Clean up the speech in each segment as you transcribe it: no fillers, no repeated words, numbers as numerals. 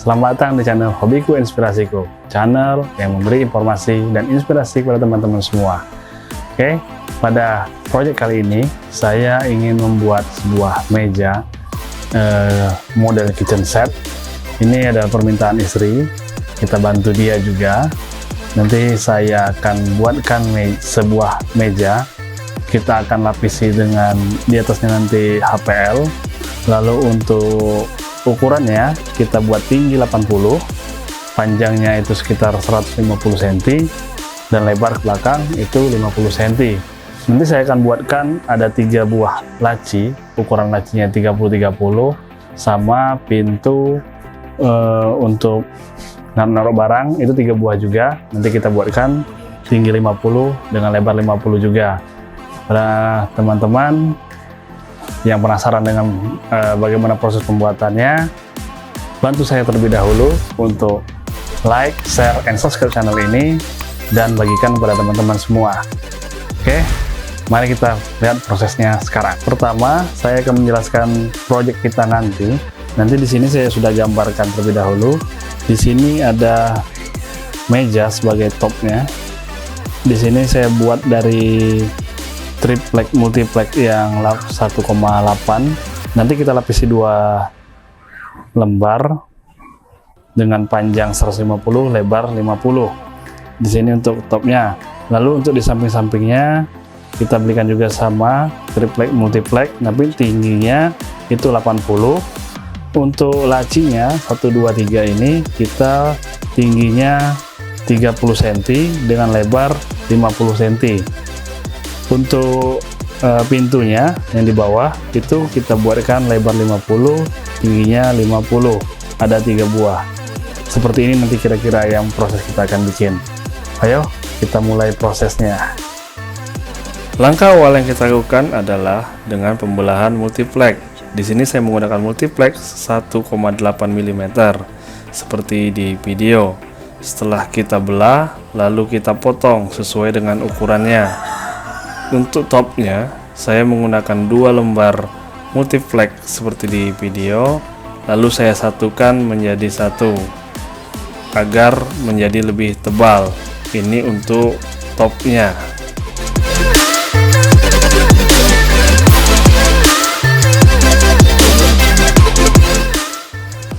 Selamat datang di channel Hobiku Inspirasiku, channel yang memberi informasi dan inspirasi kepada teman-teman semua. Oke, pada proyek kali ini saya ingin membuat sebuah meja model kitchen set. Ini adalah permintaan istri, kita bantu dia juga. Nanti saya akan buatkan sebuah meja. Kita akan lapisi dengan di atasnya nanti HPL. Lalu untuk ukurannya kita buat tinggi 80, panjangnya itu sekitar 150 cm, dan lebar ke belakang itu 50 cm. Nanti saya akan buatkan ada 3 buah laci, ukuran lacinya 30-30, sama pintu untuk naruh barang itu 3 buah juga. Nanti kita buatkan tinggi 50 dengan lebar 50 juga. Pada teman-teman yang penasaran dengan bagaimana proses pembuatannya, bantu saya terlebih dahulu untuk like, share, and subscribe channel ini dan bagikan kepada teman-teman semua. Oke, mari kita lihat prosesnya sekarang. Pertama, saya akan menjelaskan proyek kita nanti. Nanti di sini saya sudah gambarkan terlebih dahulu. Di sini ada meja sebagai topnya. Di sini saya buat dari triplek multiplek yang 1,8. Nanti kita lapisi 2 lembar dengan panjang 150, lebar 50. Di sini untuk topnya. Lalu untuk di samping-sampingnya kita belikan juga sama triplek multiplek, tapi tingginya itu 80. Untuk lacinya 1, 2, 3 ini kita tingginya 30 cm dengan lebar 50 cm. Untuk pintunya yang di bawah itu kita buatkan lebar 50, tingginya 50, ada 3 buah. Seperti ini nanti kira-kira yang proses kita akan bikin. Ayo kita mulai prosesnya. Langkah awal yang kita lakukan adalah dengan pembelahan multiplek. Di sini saya menggunakan multiplek 1,8 mm seperti di video. Setelah kita belah, lalu kita potong sesuai dengan ukurannya. Untuk topnya, saya menggunakan 2 lembar multiplek seperti di video, lalu saya satukan menjadi satu agar menjadi lebih tebal. Ini untuk topnya.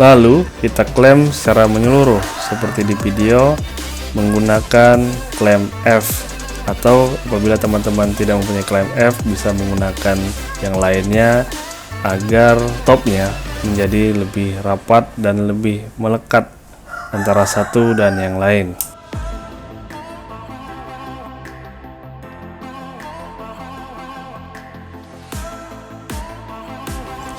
Lalu kita klem secara menyeluruh seperti di video menggunakan klem F. Atau apabila teman-teman tidak mempunyai klem F, bisa menggunakan yang lainnya agar topnya menjadi lebih rapat dan lebih melekat antara satu dan yang lain.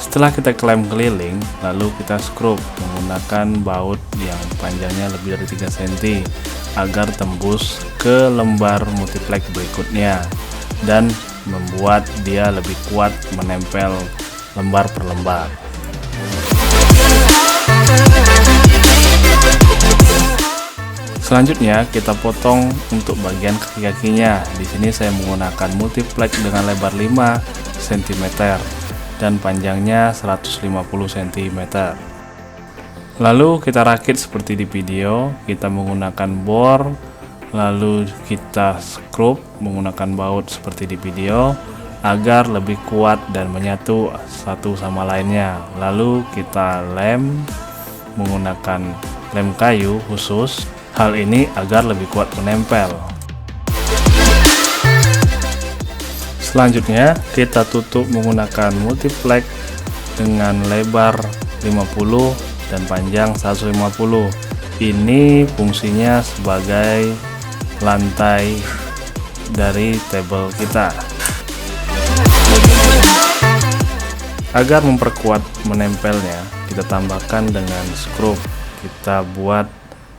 Setelah kita klem keliling, lalu kita skrup menggunakan baut yang panjangnya lebih dari 3 cm agar tembus ke lembar multiplek berikutnya dan membuat dia lebih kuat menempel lembar per lembar. Selanjutnya kita potong untuk bagian kaki-kakinya. Di sini saya menggunakan multiplek dengan lebar 5 cm dan panjangnya 150 cm. Lalu kita rakit seperti di video, kita menggunakan bor, lalu kita skrup menggunakan baut seperti di video agar lebih kuat dan menyatu satu sama lainnya. Lalu kita lem menggunakan lem kayu khusus, hal ini agar lebih kuat menempel. Selanjutnya kita tutup menggunakan multiplek dengan lebar 50 dan panjang 150. Ini fungsinya sebagai lantai dari table kita. Agar memperkuat menempelnya, kita tambahkan dengan skrup. Kita buat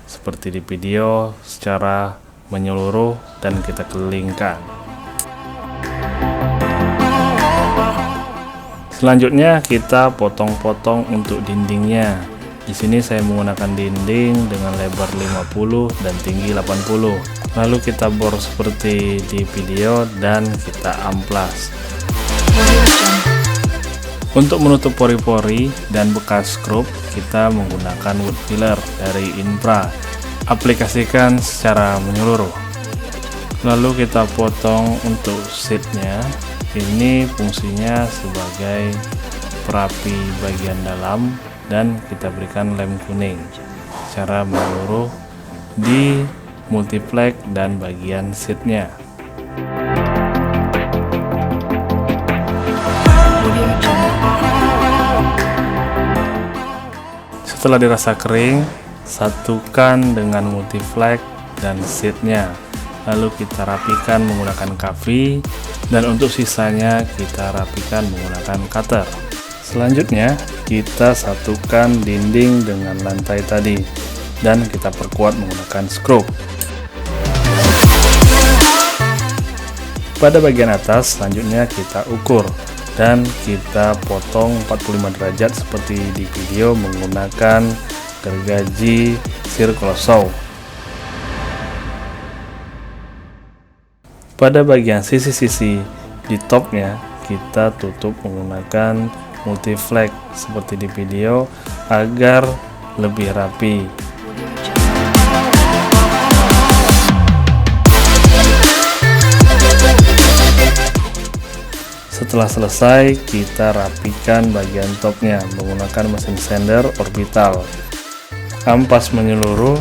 seperti di video secara menyeluruh dan kita kelilingkan. Selanjutnya kita potong-potong untuk dindingnya. Di sini saya menggunakan dinding dengan lebar 50 dan tinggi 80. Lalu kita bor seperti di video dan kita amplas. Untuk menutup pori-pori dan bekas skrup, kita menggunakan wood filler dari Infra. Aplikasikan secara menyeluruh. Lalu kita potong untuk seatnya. Ini fungsinya sebagai perapi bagian dalam dan kita berikan lem kuning secara menyeluruh di multiflex dan bagian seatnya. Setelah dirasa kering, satukan dengan multiflex dan seatnya, lalu kita rapikan menggunakan kavi, dan untuk sisanya kita rapikan menggunakan cutter. Selanjutnya kita satukan dinding dengan lantai tadi dan kita perkuat menggunakan skrup. Pada bagian atas selanjutnya kita ukur dan kita potong 45 derajat seperti di video menggunakan gergaji circle saw. Pada bagian sisi-sisi di topnya kita tutup menggunakan multiflex seperti di video agar lebih rapi. Setelah selesai, kita rapikan bagian topnya menggunakan mesin sander orbital. Ampas menyeluruh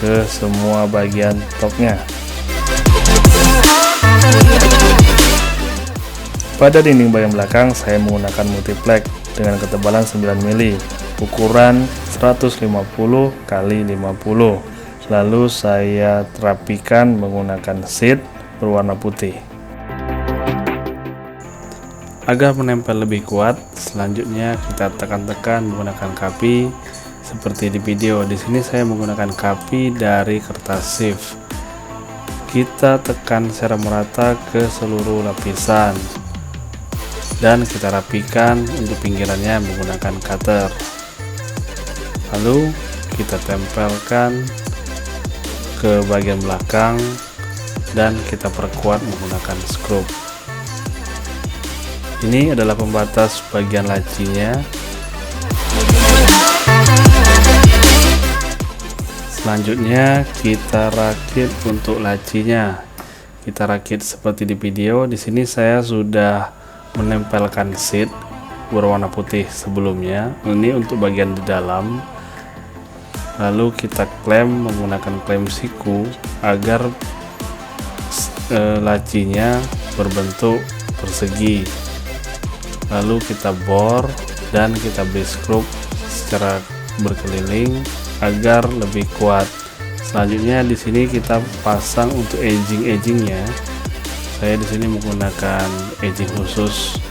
ke semua bagian topnya. Pada dinding bagian belakang, saya menggunakan multiflex dengan ketebalan 9 mili, ukuran 150 x 50. Lalu saya rapikan menggunakan sheet berwarna putih. Agar menempel lebih kuat, selanjutnya kita tekan-tekan menggunakan kapi seperti di video. Di sini saya menggunakan kapi dari kertas shift. Kita tekan secara merata ke seluruh lapisan dan kita rapikan untuk pinggirannya menggunakan cutter. Lalu kita tempelkan ke bagian belakang dan kita perkuat menggunakan skrup. Ini adalah pembatas bagian lacinya. Selanjutnya kita rakit untuk lacinya. Kita rakit seperti di video. Di sini saya sudah menempelkan sheet berwarna putih sebelumnya. Ini untuk bagian di dalam. Lalu kita klem menggunakan klem siku agar lacinya berbentuk persegi. Lalu kita bor dan kita beri skrup secara berkeliling agar lebih kuat. Selanjutnya di sini kita pasang untuk edgingnya. Saya di sini menggunakan edging khusus,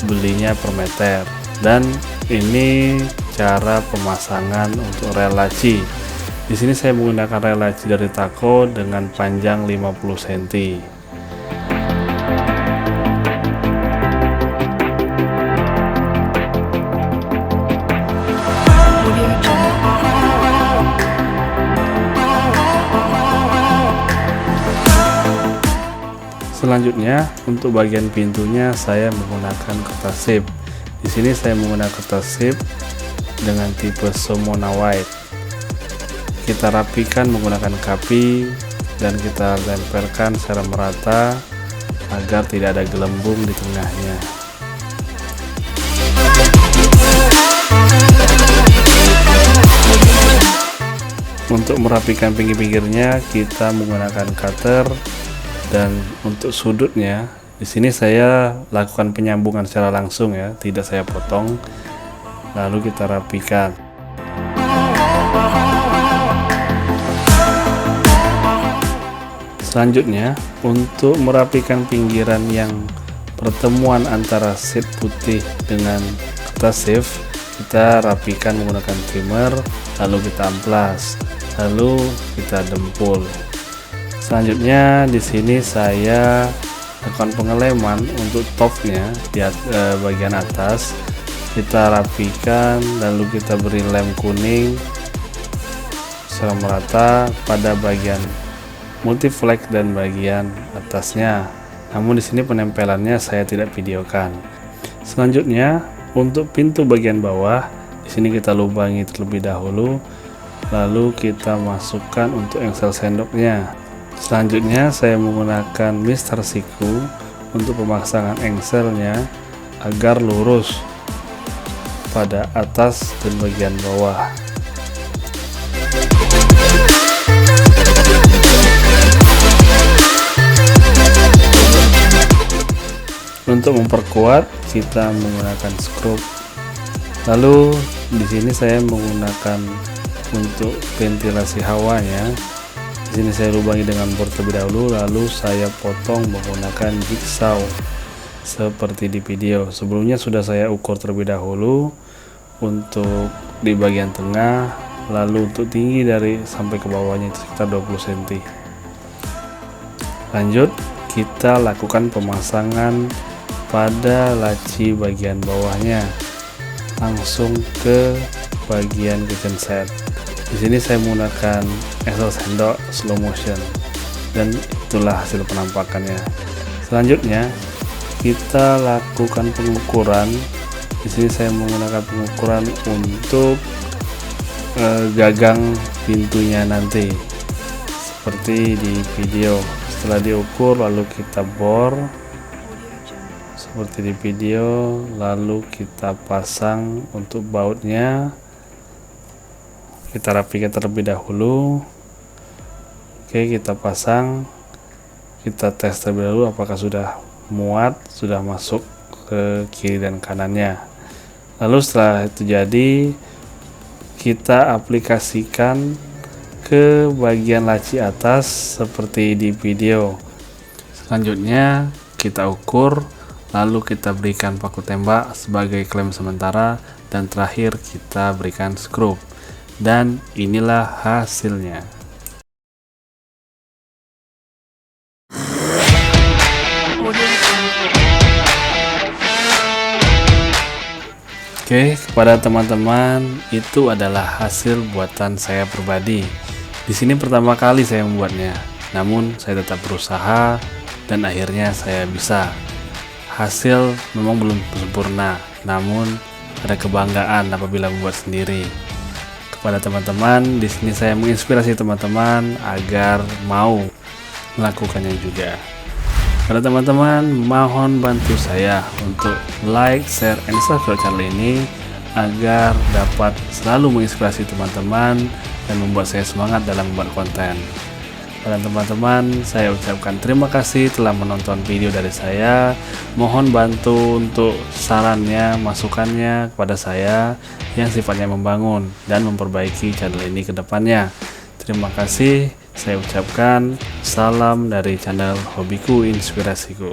belinya per meter. Dan ini cara pemasangan untuk rel laci. Di sini saya menggunakan rel laci dari Taco dengan panjang 50 cm. Selanjutnya untuk bagian pintunya saya menggunakan kertas shift. Di sini saya menggunakan kertas shift dengan tipe Somona White. Kita rapikan menggunakan kapi dan kita tempelkan secara merata agar tidak ada gelembung di tengahnya. Untuk merapikan pinggir-pinggirnya kita menggunakan cutter. Dan untuk sudutnya di sini saya lakukan penyambungan secara langsung ya, tidak saya potong. Lalu kita rapikan. Selanjutnya untuk merapikan pinggiran yang pertemuan antara sheet putih dengan kertas shift, kita rapikan menggunakan trimmer, lalu kita amplas, lalu kita dempul. Selanjutnya di sini saya lakukan pengeleman untuk topnya di bagian atas. Kita rapikan lalu kita beri lem kuning secara merata pada bagian multiflex dan bagian atasnya. Namun di sini penempelannya saya tidak videokan. Selanjutnya Untuk pintu bagian bawah, di sini kita lubangi terlebih dahulu, lalu kita masukkan untuk engsel sendoknya. Selanjutnya saya menggunakan Mr. Siku untuk pemasangan engselnya agar lurus pada atas dan bagian bawah. Untuk memperkuat, kita menggunakan skrup. Lalu di sini saya menggunakan untuk ventilasi hawanya. Di sini saya lubangi dengan bor terlebih dahulu, lalu saya potong menggunakan jigsaw seperti di video. Sebelumnya sudah saya ukur terlebih dahulu untuk di bagian tengah, lalu untuk tinggi dari sampai ke bawahnya itu sekitar 20 cm. Lanjut, kita lakukan pemasangan pada laci bagian bawahnya, langsung ke bagian kitchen set. Di sini saya menggunakan engsel sendok slow motion, dan itulah hasil penampakannya. Selanjutnya kita lakukan pengukuran. Di sini saya menggunakan pengukuran untuk gagang pintunya nanti, seperti di video. Setelah diukur, lalu kita bor seperti di video, lalu kita pasang untuk bautnya. Kita rapikan terlebih dahulu. Oke, kita pasang, kita tes terlebih dahulu apakah sudah muat, sudah masuk ke kiri dan kanannya. Lalu setelah itu jadi, kita aplikasikan ke bagian laci atas seperti di video. Selanjutnya kita ukur, lalu kita berikan paku tembak sebagai klem sementara, dan terakhir kita berikan skrup. Dan inilah hasilnya. Oke, kepada teman-teman, itu adalah hasil buatan saya pribadi. Di sini pertama kali saya membuatnya, namun saya tetap berusaha dan akhirnya saya bisa. Hasil memang belum sempurna, namun ada kebanggaan apabila membuat sendiri. Kepada teman-teman, di sini saya menginspirasi teman-teman agar mau melakukannya juga. Pada teman-teman, mohon bantu saya untuk like, share, and subscribe channel ini agar dapat selalu menginspirasi teman-teman dan membuat saya semangat dalam membuat konten. Pada teman-teman, saya ucapkan terima kasih telah menonton video dari saya. Mohon bantu untuk sarannya, masukannya kepada saya yang sifatnya membangun dan memperbaiki channel ini ke depannya. Terima kasih. Saya ucapkan salam dari channel Hobiku Inspirasiku.